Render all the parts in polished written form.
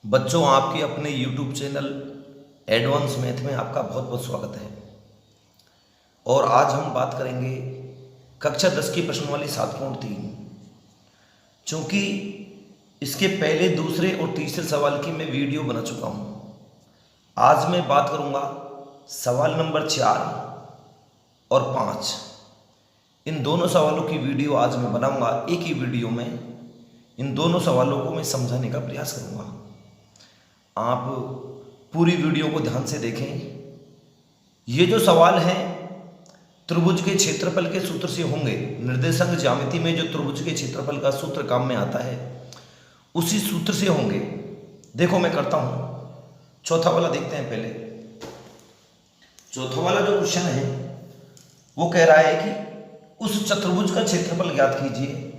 बच्चों, आपके अपने YouTube चैनल एडवांस मैथ में आपका बहुत बहुत स्वागत है। और आज हम बात करेंगे कक्षा 10 की प्रश्नवाली 7.3। चूँकि इसके पहले, दूसरे और तीसरे सवाल की मैं वीडियो बना चुका हूँ। आज मैं बात करूँगा सवाल नंबर 4 और 5। इन दोनों सवालों की वीडियो आज मैं बनाऊँगा। एक ही वीडियो में इन दोनों सवालों को मैं समझाने का प्रयास करूँगा। आप पूरी वीडियो को ध्यान से देखें। ये जो सवाल हैं त्रिभुज के क्षेत्रफल के सूत्र से होंगे। निर्देशांक ज्यामिति में जो त्रिभुज के क्षेत्रफल का सूत्र काम में आता है उसी सूत्र से होंगे। देखो मैं करता हूं। चौथा वाला देखते हैं पहले। चौथा वाला जो क्वेश्चन है वो कह रहा है कि उस चतुर्भुज का क्षेत्रफल ज्ञात कीजिए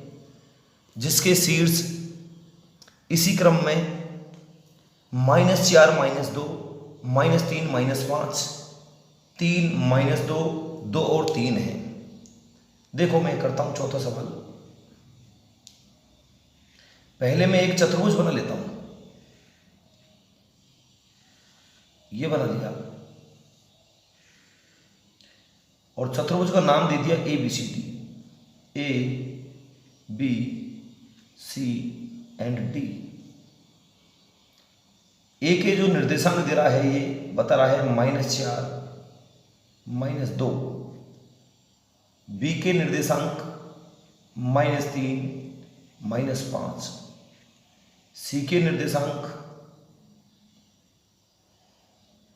जिसके शीर्ष इसी क्रम में -4 -2 -3 -5 3 -2 2 और 3 है। देखो मैं करता हूं चौथा सवाल। पहले मैं एक चतुर्भुज बना लेता हूं। ये बना लिया और चतुर्भुज का नाम दे दिया ABCD, A B C and D। ए के जो निर्देशांक दे रहा है ये बता रहा है -4 -2। बी के निर्देशांक -3 -5। सी के निर्देशांक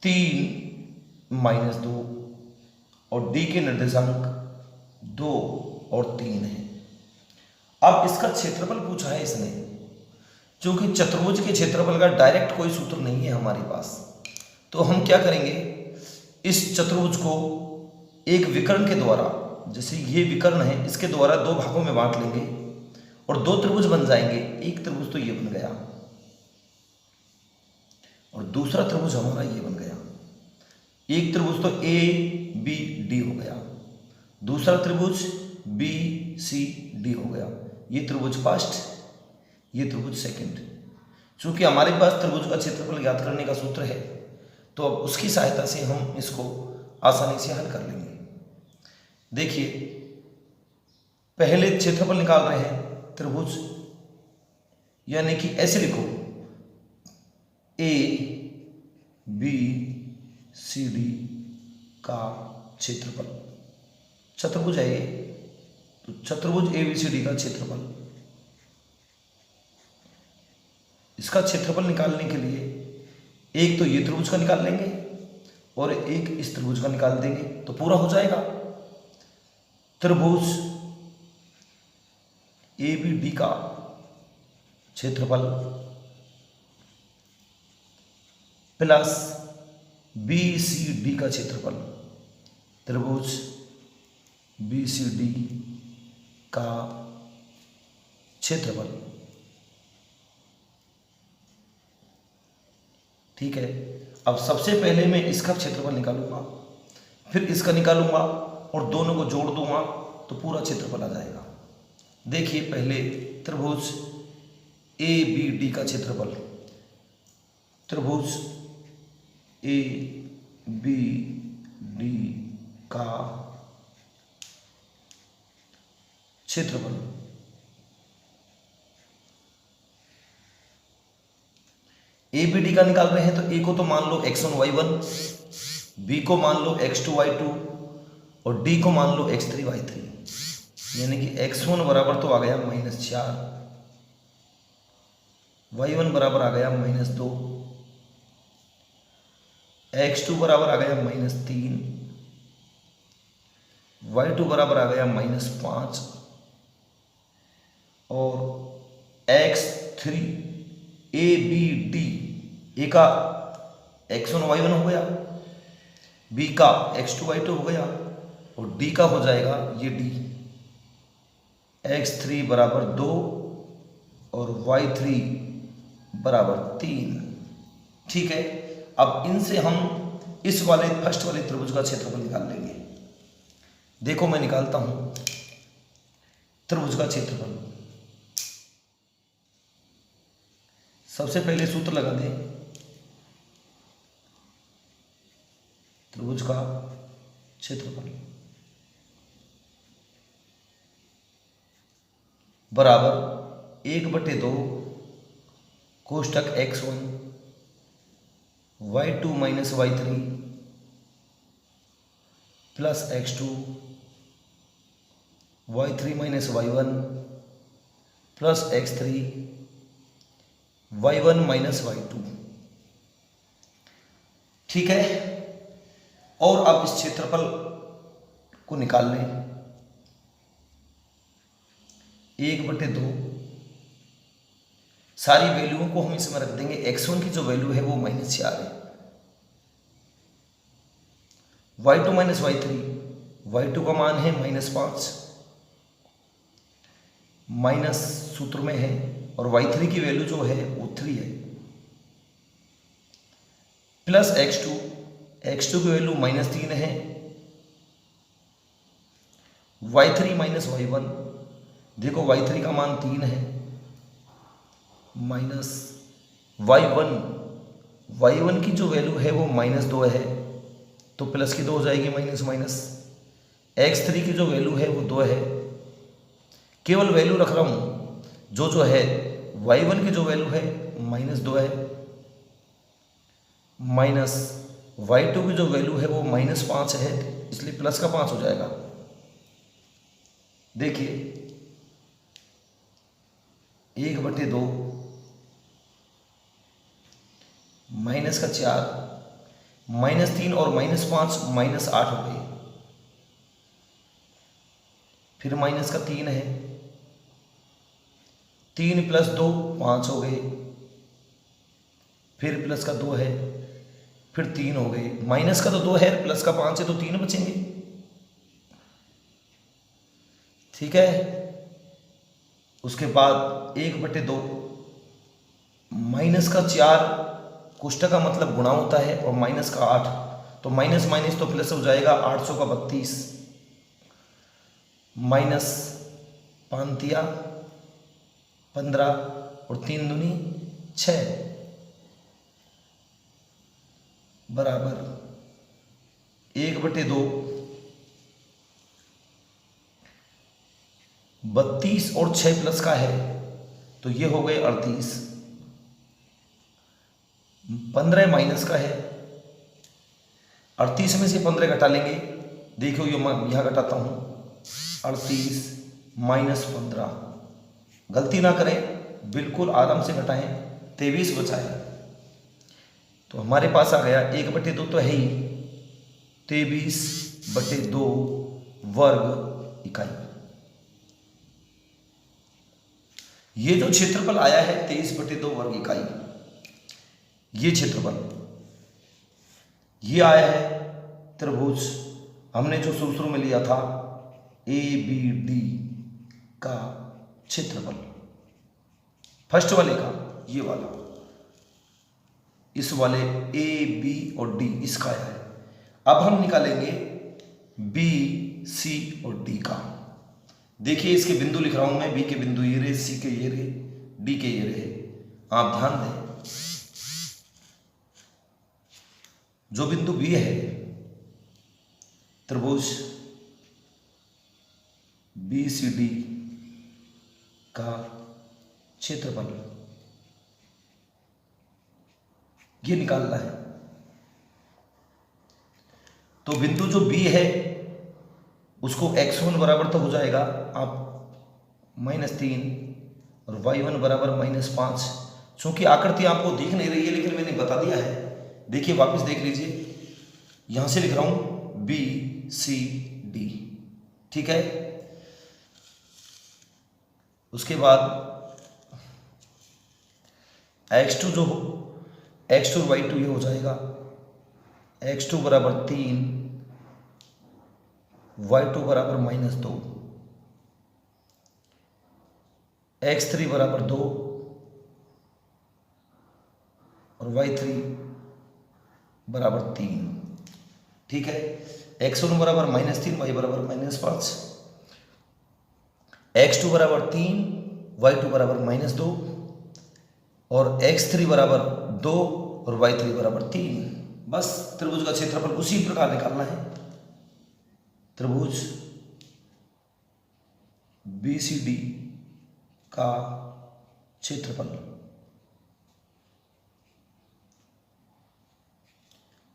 3 -2 और डी के निर्देशांक 2 और 3 है। अब इसका क्षेत्रफल पूछा है इसने। क्योंकि चतुर्भुज के क्षेत्रफल का डायरेक्ट कोई सूत्र नहीं है हमारे पास, तो हम क्या करेंगे, इस चतुर्भुज को एक विकर्ण के द्वारा, जैसे ये विकर्ण है, इसके द्वारा दो भागों में बांट लेंगे और दो त्रिभुज बन जाएंगे। एक त्रिभुज तो ये बन गया और दूसरा त्रिभुज हमारा ये बन गया। एक त्रिभुज तो ABD हो गया, दूसरा त्रिभुज BCD हो गया। ये त्रिभुज फर्स्ट, ये त्रिभुज सेकंड। चूंकि हमारे पास त्रिभुज का क्षेत्रफल ज्ञात करने का सूत्र है तो अब उसकी सहायता से हम इसको आसानी से हल कर लेंगे। देखिए, पहले क्षेत्रफल निकाल रहे हैं त्रिभुज, यानी कि ऐसे लिखो ABCD का क्षेत्रफल। चतुर्भुज है ये, तो चतुर्भुज ABCD का क्षेत्रफल। इसका क्षेत्रफल निकालने के लिए एक तो ये त्रिभुज का निकाल लेंगे और एक इस त्रिभुज का निकाल देंगे तो पूरा हो जाएगा। त्रिभुज ABD का क्षेत्रफल प्लस BCD का क्षेत्रफल, त्रिभुज BCD का क्षेत्रफल। ठीक है। अब सबसे पहले मैं इसका क्षेत्रफल निकालूंगा, फिर इसका निकालूंगा और दोनों को जोड़ दूंगा तो पूरा क्षेत्रफल आ जाएगा। देखिए, पहले त्रिभुज ABD का क्षेत्रफल, त्रिभुज ABD का क्षेत्रफल। ABD का निकाल रहे हैं तो A को तो मान लो x1 y1, B को मान लो x2 y2 और D को मान लो x3 y3। यानी कि x1 बराबर तो आ गया -4, y1 बराबर आ गया -2, x2 बराबर आ गया -3, y2 बराबर आ गया -5 और x3 ABD, ए का x1 y1 हो गया, B का x2 y2 हो गया और D का हो जाएगा ये D, x3 बराबर 2 और y3 बराबर 3। ठीक है। अब इनसे हम इस वाले फर्स्ट वाले त्रिभुज का क्षेत्रफल निकाल लेंगे। देखो मैं निकालता हूं त्रिभुज का क्षेत्रफल। सबसे पहले सूत्र लगा दें त्रिभुज का क्षेत्रफल बराबर 1/2 कोष्टक x1 y2 minus y3 plus x2 y3 minus y1 plus x3 y1 minus y2। ठीक है, और अब इस क्षेत्रफल को निकाल लें। 1/2 सारी वैल्यूओं को हम इसमें रख देंगे। x1 की जो वैल्यू है वो -4 है, y2 माइनस y3, y2 का मान है -5 माइनस सूत्र में है, और y3 की वैल्यू जो है वो 3 है, प्लस x2 की वैल्यू -3 है, y3 माइनस y1, देखो y3 का मान 3 है, माइनस y1 की जो वैल्यू है वो -2 है, तो प्लस की 2 हो जाएगी, माइनस माइनस x3 की जो वैल्यू है वो 2 है। केवल वैल्यू रख रहा हूँ, जो है y1 की जो वैल्यू है -2 है, माइनस y2 की जो वैल्यू है वो -5 है, इसलिए प्लस का 5 हो जाएगा। देखिए 1/2 माइनस का 4, -3 और -5 -8 हो गए, फिर माइनस का 3 है, 3 प्लस 2 5 हो गए, फिर प्लस का 2 है, फिर 3 हो गए, माइनस का तो 2 है, प्लस का 5 है, तो 3 बचेंगे। ठीक है, उसके बाद 1/2 माइनस का 4 कोष्टक का मतलब गुणा होता है, और माइनस का 8, तो माइनस माइनस तो प्लस हो जाएगा, 800 का 32 माइनस 5 15 और 3 दूनी 6 बराबर 1/2 32 और 6 प्लस का है, तो ये हो गए 38, 15 माइनस का है, 38 में से 15 घटा लेंगे, देखो ये मैं यहाँ घटाता हूँ, 38 माइनस 15, गलती ना करें, बिल्कुल आराम से घटाएं, 23 बचा है, तो हमारे पास आ गया 1/2 तो है ही, 23/2 वर्ग इकाई। ये जो क्षेत्रफल आया है 23/2 वर्ग इकाई, ये क्षेत्रफल ये आया है त्रिभुज, हमने जो शुरू में लिया था ABD का क्षेत्रफल, फर्स्ट वाले का, ये वाला, इस वाले AB और D इसका है। अब हम निकालेंगे BC और D का। देखिए इसके बिंदु लिख रहा हूं मैं, B के बिंदु ये रहे, C के ये रहे, D के ये रहे। आप ध्यान दें, जो बिंदु B है त्रिभुज BCD का क्षेत्रफल ये निकालना है। तो बिंदु जो B है उसको x1 बराबर तो हो जाएगा, आप -3 और y1 बराबर -5, चूंकि आकृति आपको दिख नहीं रही है लेकिन मैंने बता दिया है, देखिए वापस देख लीजिए, यहां से लिख रहा हूं BCD। ठीक है, उसके बाद x2 जो x2 और y2 ये हो जाएगा, x2 बराबर 3, y2 बराबर -2, x3 बराबर 2 और y3 बराबर 3। ठीक है, x1 बराबर -3, y बराबर -5, x2 बराबर 3, y2 बराबर -2 और x3 बराबर 2 और y3 बराबर 3। बस त्रिभुज का क्षेत्रफल उसी प्रकार निकालना है। त्रिभुज BCD का क्षेत्रफल।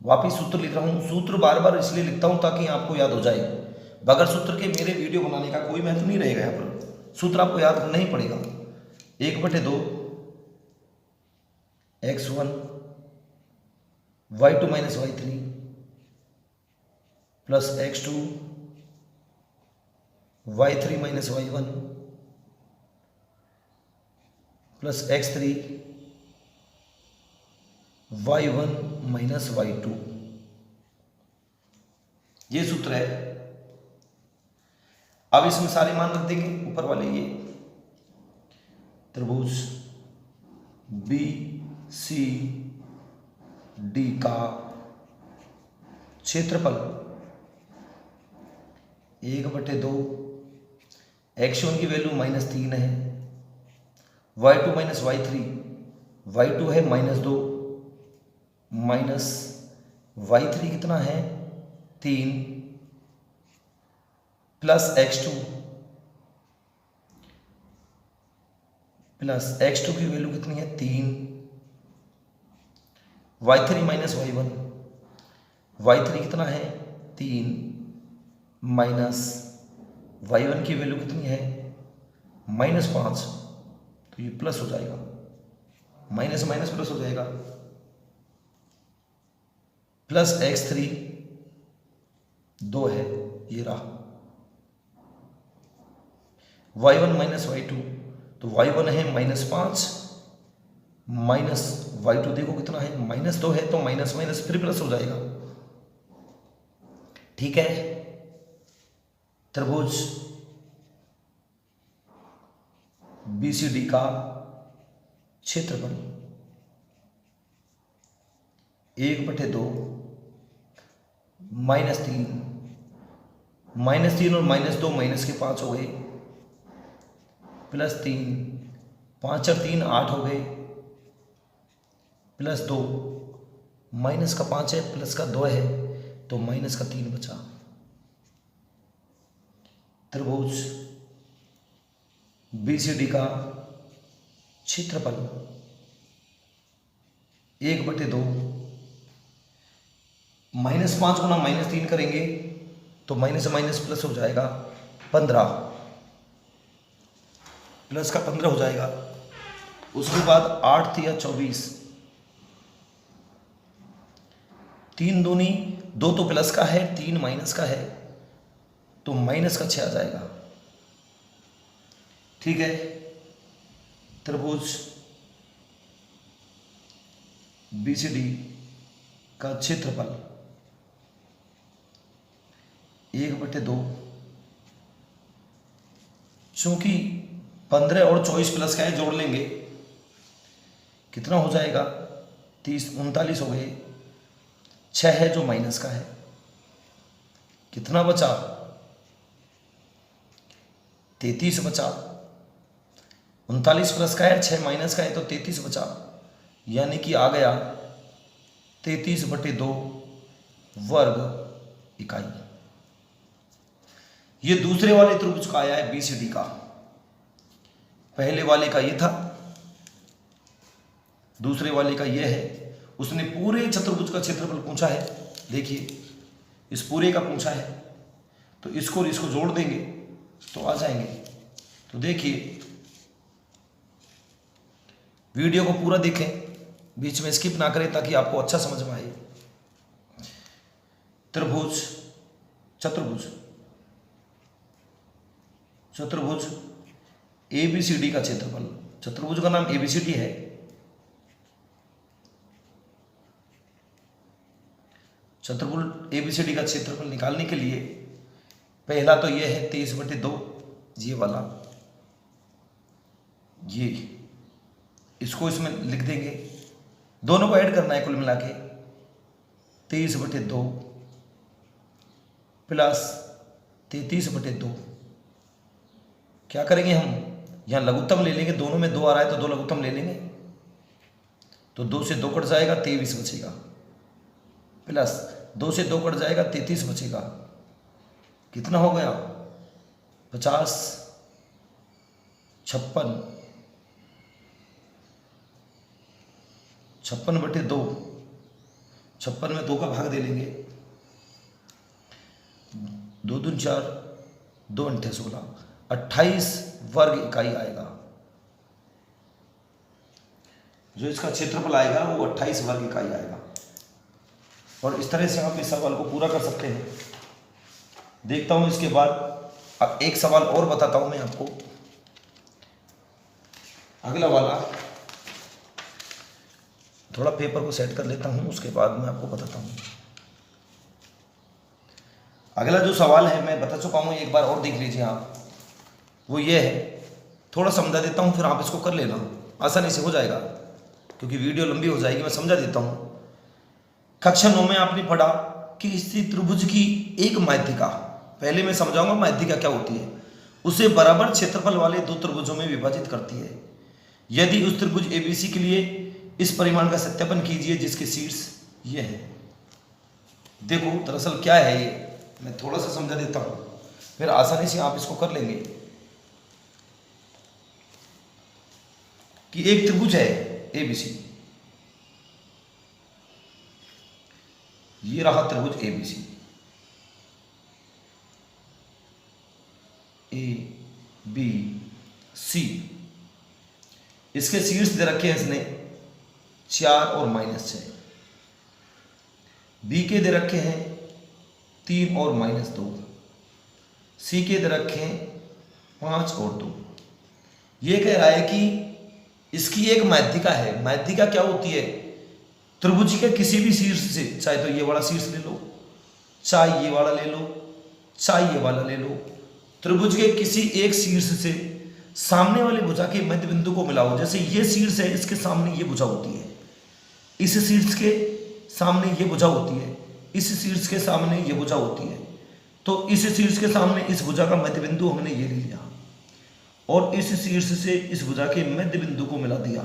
वापिस सूत्र लिख रहा हूं। सूत्र बार बार इसलिए लिखता हूं ताकि आपको याद हो जाए। बगैर सूत्र के मेरे वीडियो बनाने का कोई महत्व नहीं रहेगा। यहाँ पर सूत्र आपको याद करना ही पड़ेगा। 1/2 x1 y2 minus y3 plus x2 y3 minus y1 plus x3 y1 minus y2। ये सूत्र है। अब इसमें सारे मान रख देंगे ऊपर वाले। ये त्रिभुज BCD का क्षेत्रफल 1/2 x1 की वैल्यू -3 है, y2 माइनस y3, y2 है -2 माइनस y3 कितना है 3 प्लस x2 की वैल्यू कितनी है 3, y3 माइनस y1, y3 कितना है 3 माइनस y1 की वैल्यू कितनी है -5। तो ये प्लस हो जाएगा, माइनस माइनस प्लस हो जाएगा, प्लस x3 2 है, ये रहा y1 माइनस y2। तो y1 है -5 माइनस y2 देखो कितना है -2 है, तो माइनस माइनस फिर प्लस हो जाएगा। ठीक है। त्रिभुज BCD का क्षेत्रफल 1/2 -3 और -2 माइनस के 5 हो गए, प्लस 3 5 और 3 8 हो गए, प्लस 2 माइनस का 5 है प्लस का 2 है, तो माइनस का 3 बचा। त्रिभुज BCD का क्षेत्रफल 1/2 -5 गुना -3 करेंगे तो माइनस से माइनस प्लस हो जाएगा 15, प्लस का 15 हो जाएगा। उसके बाद 8 या 24, 3 दूनी 2 तो प्लस का है, 3 माइनस का है, तो माइनस का 6 आ जाएगा। ठीक है। त्रिभुज BCD का क्षेत्रफल 1/2, चूंकि 15 और 24 प्लस का है, जोड़ लेंगे कितना हो जाएगा 30 39 हो गए, 6 है जो माइनस का है, कितना बचा 33 बचा। 39 प्लस का है, 6 माइनस का है, तो 33 बचा, यानी कि आ गया 33/2 वर्ग इकाई। ये दूसरे वाले त्रिभुज का आया है BCD का। पहले वाले का ये था, दूसरे वाले का ये है। उसने पूरे चतुर्भुज का क्षेत्रफल पूछा है। देखिए इस पूरे का पूछा है, तो इसको और इसको जोड़ देंगे तो आ जाएंगे। तो देखिए वीडियो को पूरा देखें, बीच में स्किप ना करें ताकि आपको अच्छा समझ में आए। त्रिभुज चतुर्भुज ABCD का क्षेत्रफल, चतुर्भुज का नाम ABCD है। चतुर्भुज ABCD का क्षेत्रफल निकालने के लिए पहला तो यह है 23/2, ये वाला, ये इसको इसमें लिख देंगे, दोनों को ऐड करना है कुल मिला के 23/2 प्लस 33/2। क्या करेंगे हम, यहाँ लघुत्तम ले लेंगे, दोनों में 2 आ रहा है तो 2 लघुत्तम ले लेंगे, तो 2 से 2 कट जाएगा, 23 बचेगा, प्लस 2 से 2 कट जाएगा, 33 बचेगा। कितना हो गया? 50, 56, 56/2, 56 में 2 का भाग दे लेंगे, 2 दूनी 4, 2 अंठे 16, 28 वर्ग इकाई आएगा। जो इसका क्षेत्रफल आएगा वो 28 वर्ग इकाई आएगा। और इस तरह से आप इस सवाल को पूरा कर सकते हैं। देखता हूं इसके बाद अब एक सवाल और बताता हूं मैं आपको। अगला वाला, थोड़ा पेपर को सेट कर लेता हूं, उसके बाद मैं आपको बताता हूं। अगला जो सवाल है मैं बता चुका हूं, एक बार और देख लीजिए आप। वो ये है, थोड़ा समझा देता हूं, फिर आप इसको कर लेना, आसानी से हो जाएगा, क्योंकि वीडियो लंबी हो जाएगी। मैं समझा देता हूं। कक्षा 9 में आपने पढ़ा कि स्थिर त्रिभुज की एक माध्यिका, पहले मैं समझाऊंगा माध्यिका क्या होती है, उसे बराबर क्षेत्रफल वाले 2 त्रिभुजों में विभाजित करती है। यदि उस त्रिभुज एबीसी के लिए इस परिमाण का सत्यापन कीजिए जिसके शीर्ष ये है। देखो दरअसल क्या है ये, मैं थोड़ा सा समझा देता हूं, फिर आसानी से आप इसको कर लेंगे। कि एक त्रिभुज है एबीसी, ये रहा त्रिभुज एबीसी, ए बी सी। इसके शीर्ष दे रखे हैं इसने 4 और -6, बी के दे रखे हैं 3 और -2, सी के दे रखे हैं 5 और 2। ये कह रहा है कि इसकी एक माध्यिका है। माध्यिका क्या होती है? त्रिभुज के किसी भी शीर्ष से, चाहे तो ये वाला शीर्ष ले लो, चाहे ये वाला ले लो, चाहे ये वाला ले लो, त्रिभुज के किसी एक शीर्ष से सामने वाली भुजा के मध्य बिंदु को मिलाओ। जैसे ये शीर्ष है, इसके सामने ये भुजा होती है, इस शीर्ष के सामने ये भुजा होती है, इस शीर्ष के सामने ये भुजा होती है। तो इस शीर्ष के सामने इस भुजा का मध्य बिंदु हमने ये ले लिया और इस शीर्ष से इस भुजा के मध्य बिंदु को मिला दिया।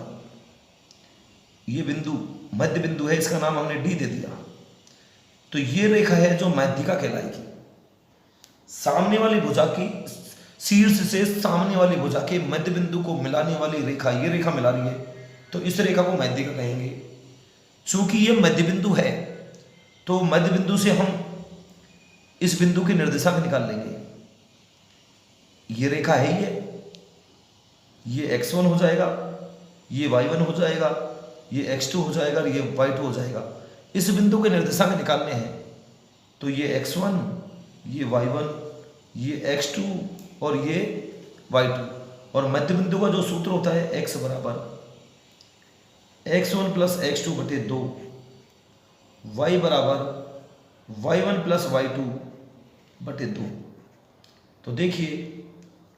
ये बिंदु मध्य बिंदु है, इसका नाम हमने डी दे दिया। तो ये रेखा है जो माध्यिका कहलाएगी। सामने वाली भुजा की शीर्ष से सामने वाली भुजा के मध्य बिंदु को मिलाने वाली रेखा, ये रेखा मिला रही है, तो इस रेखा को माध्यिका कहेंगे। चूंकि ये मध्य बिंदु है तो मध्य बिंदु से हम इस बिंदु के निर्देशांक निकाल लेंगे। ये रेखा है, ये x1 हो जाएगा, ये y1 हो जाएगा, ये x2 हो जाएगा और ये y2 हो जाएगा। इस बिंदु के निर्देशांक निकालने हैं तो ये x1, ये y1, ये x2 और ये y2। और मध्य बिंदु का जो सूत्र होता है x बराबर x1 प्लस x2 बटे 2, y बराबर y1 प्लस y2 बटे 2। तो देखिए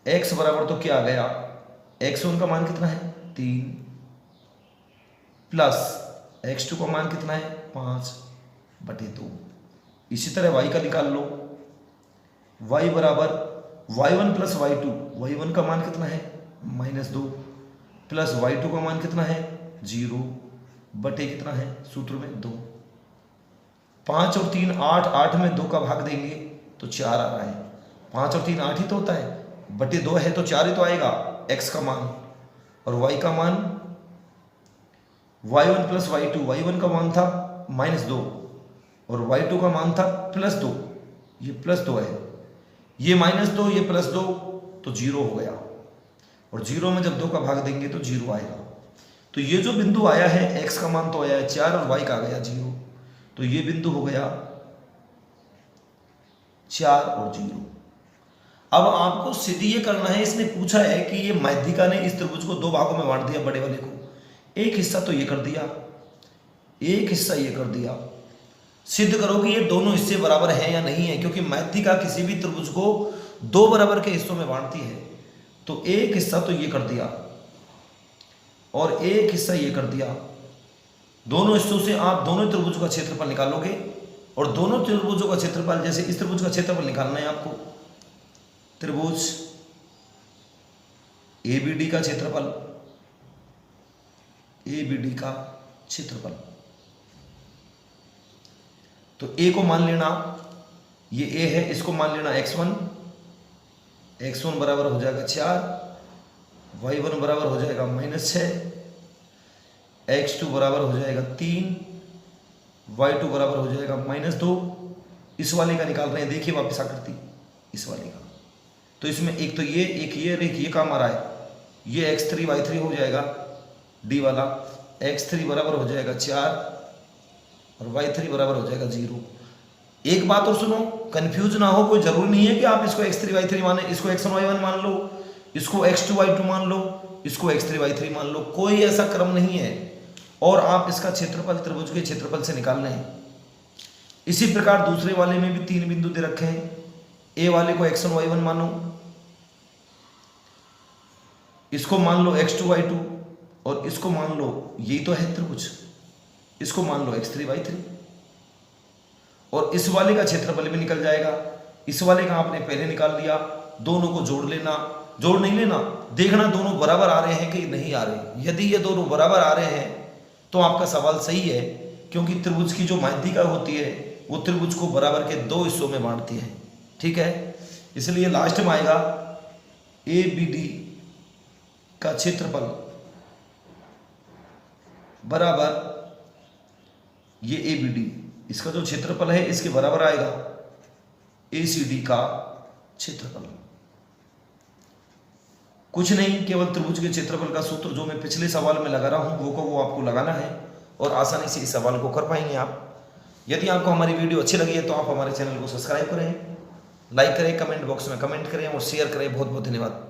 x बराबर तो क्या आ गया, x1 का मान कितना है 3, प्लस x2 का मान कितना है 5 बटे 2। इसी तरह y का निकाल लो, y बराबर y1 प्लस y2, y1 का मान कितना है -2, प्लस y2 का मान कितना है 0 बटे कितना है सूत्र में 2। 5 और 3 8, 8 में 2 का भाग देंगे तो 4 आ रहा है। 5 और 3 8 ही तो होता है, बटे 2 है तो 4 ही तो आएगा x का मान। और y का मान y1 प्लस y2, y1 का मान था -2 और y2 का मान था +2, ये +2 है, ये -2 ये +2 तो 0 हो गया। और 0 में जब 2 का भाग देंगे तो 0 आएगा। तो ये जो बिंदु आया है x का मान तो आया है 4 और y का आ गया 0, तो ये बिंदु हो गया 4 और 0। अब आपको सीधी ये करना है, इसने पूछा है कि ये माध्यिका ने इस त्रिभुज को 2 भागों में बांट दिया, बड़े वाले को एक हिस्सा तो ये कर दिया, एक हिस्सा ये कर दिया। सिद्ध करो कि ये दोनों हिस्से बराबर हैं या नहीं है, क्योंकि माध्यिका किसी भी त्रिभुज को 2 बराबर के हिस्सों में बांटती है। तो एक हिस्सा तो ये कर दिया और एक हिस्सा ये कर दिया। दोनों हिस्सों से आप दोनों त्रिभुजों का क्षेत्रफल निकालोगे और दोनों त्रिभुजों का क्षेत्रफल, जैसे इस त्रिभुज का क्षेत्रफल निकालना है आपको, त्रिभुज ABD का क्षेत्रफल, ABD का क्षेत्रफल। तो ए को मान लेना, ये ए है, इसको मान लेना x1 बराबर हो जाएगा 4, y1 बराबर हो जाएगा -6, x2 बराबर हो जाएगा 3, y2 बराबर हो जाएगा -2। इस वाले का निकाल रहे हैं, देखिए वापस आकृति इस वाले का। तो इसमें एक तो ये, एक ये और एक ये काम आ रहा है, ये x3 y3 हो जाएगा डी वाला, x3 बराबर हो जाएगा 4 और y3 बराबर हो जाएगा 0। एक बात और सुनो, कंफ्यूज ना हो, कोई जरूरी नहीं है कि आप इसको x3 y3 माने, इसको x1 y1 मान लो, इसको x2 y2 मान लो, इसको x3 y3 मान लो, कोई ऐसा क्रम नहीं है। और आप इसका क्षेत्रफल त्रिभुज के क्षेत्रफल से निकालना है। इसी प्रकार दूसरे वाले में भी 3 बिंदु दे रखे हैं, ए वाले को x1 y1 मानो, इसको मान लो x2 y2 और इसको मान लो, यही तो है त्रिभुज, इसको मान लो x3 y3 और इस वाले का क्षेत्रफल भी निकल जाएगा। इस वाले का आपने पहले निकाल लिया, दोनों को जोड़ लेना, जोड़ नहीं लेना, देखना दोनों बराबर आ रहे हैं कि नहीं आ रहे। यदि ये दोनों बराबर आ रहे हैं तो आपका सवाल सही है, क्योंकि त्रिभुज की जो माध्यिका होती है वो त्रिभुज को बराबर के 2 हिस्सों में बांटती है, ठीक है। इसलिए लास्ट में आएगा ए बी डी का क्षेत्रफल बराबर ये ए बी डी, इसका जो क्षेत्रफल है इसके बराबर आएगा ए सी डी का क्षेत्रफल। कुछ नहीं, केवल त्रिभुज के क्षेत्रफल का सूत्र जो मैं पिछले सवाल में लगा रहा हूं वो आपको लगाना है और आसानी से इस सवाल को कर पाएंगे आप। यदि आपको हमारी वीडियो अच्छी लगी है तो आप हमारे चैनल को सब्सक्राइब करें, लाइक करें, कमेंट बॉक्स में कमेंट करें और शेयर करें। बहुत बहुत धन्यवाद।